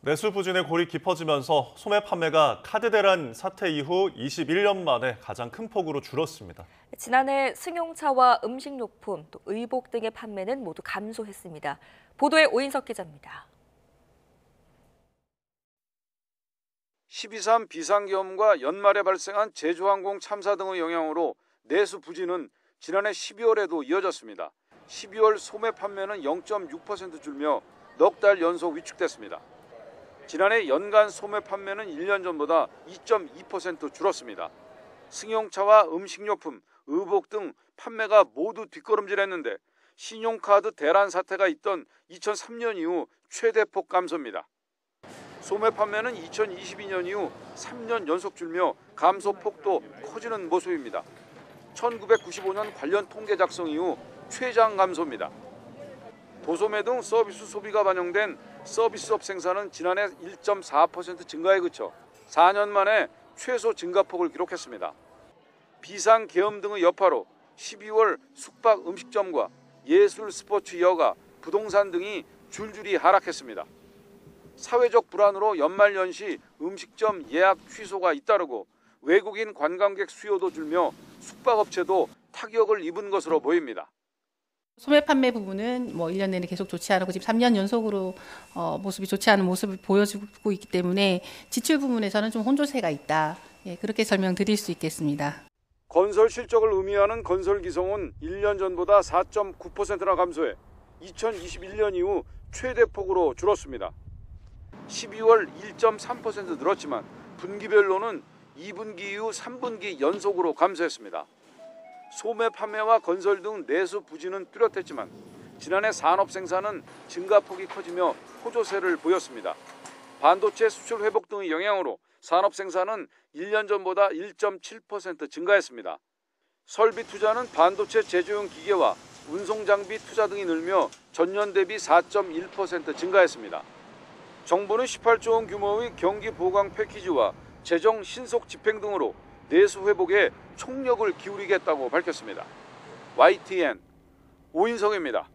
내수 부진의 골이 깊어지면서 소매 판매가 카드 대란 사태 이후 21년 만에 가장 큰 폭으로 줄었습니다. 지난해 승용차와 음식료품, 또 의복 등의 판매는 모두 감소했습니다. 보도에 오인석 기자입니다. 12.3 비상계엄과 연말에 발생한 제주항공 참사 등의 영향으로 내수 부진은 지난해 12월에도 이어졌습니다. 12월 소매 판매는 0.6% 줄며 넉 달 연속 위축됐습니다. 지난해 연간 소매 판매는 1년 전보다 2.2% 줄었습니다. 승용차와 음식료품, 의복 등 판매가 모두 뒷걸음질했는데 신용카드 대란 사태가 있던 2003년 이후 최대폭 감소입니다. 소매 판매는 2022년 이후 3년 연속 줄며 감소폭도 커지는 모습입니다. 1995년 관련 통계 작성 이후 최장 감소입니다. 도소매 등 서비스 소비가 반영된 서비스업 생산은 지난해 1.4% 증가에 그쳐 4년 만에 최소 증가폭을 기록했습니다. 비상계엄 등의 여파로 12월 숙박 음식점과 예술 스포츠 여가, 부동산 등이 줄줄이 하락했습니다. 사회적 불안으로 연말연시 음식점 예약 취소가 잇따르고 외국인 관광객 수요도 줄며 숙박업체도 타격을 입은 것으로 보입니다. 소매 판매 부분은 1년 내내 계속 좋지 않고 지금 3년 연속으로 모습이 좋지 않은 모습을 보여주고 있기 때문에 지출 부분에서는 좀 혼조세가 있다. 그렇게 설명드릴 수 있겠습니다. 건설 실적을 의미하는 건설 기성은 1년 전보다 4.9%나 감소해 2021년 이후 최대폭으로 줄었습니다. 12월 1.3% 늘었지만 분기별로는 2분기 이후 3분기 연속으로 감소했습니다. 소매 판매와 건설 등 내수 부진은 뚜렷했지만 지난해 산업 생산은 증가폭이 커지며 호조세를 보였습니다. 반도체 수출 회복 등의 영향으로 산업 생산은 1년 전보다 1.7% 증가했습니다. 설비 투자는 반도체 제조용 기계와 운송 장비 투자 등이 늘며 전년 대비 4.1% 증가했습니다. 정부는 18조 원 규모의 경기 보강 패키지와 재정 신속 집행 등으로 내수 회복에 총력을 기울이겠다고 밝혔습니다. YTN 오인성입니다.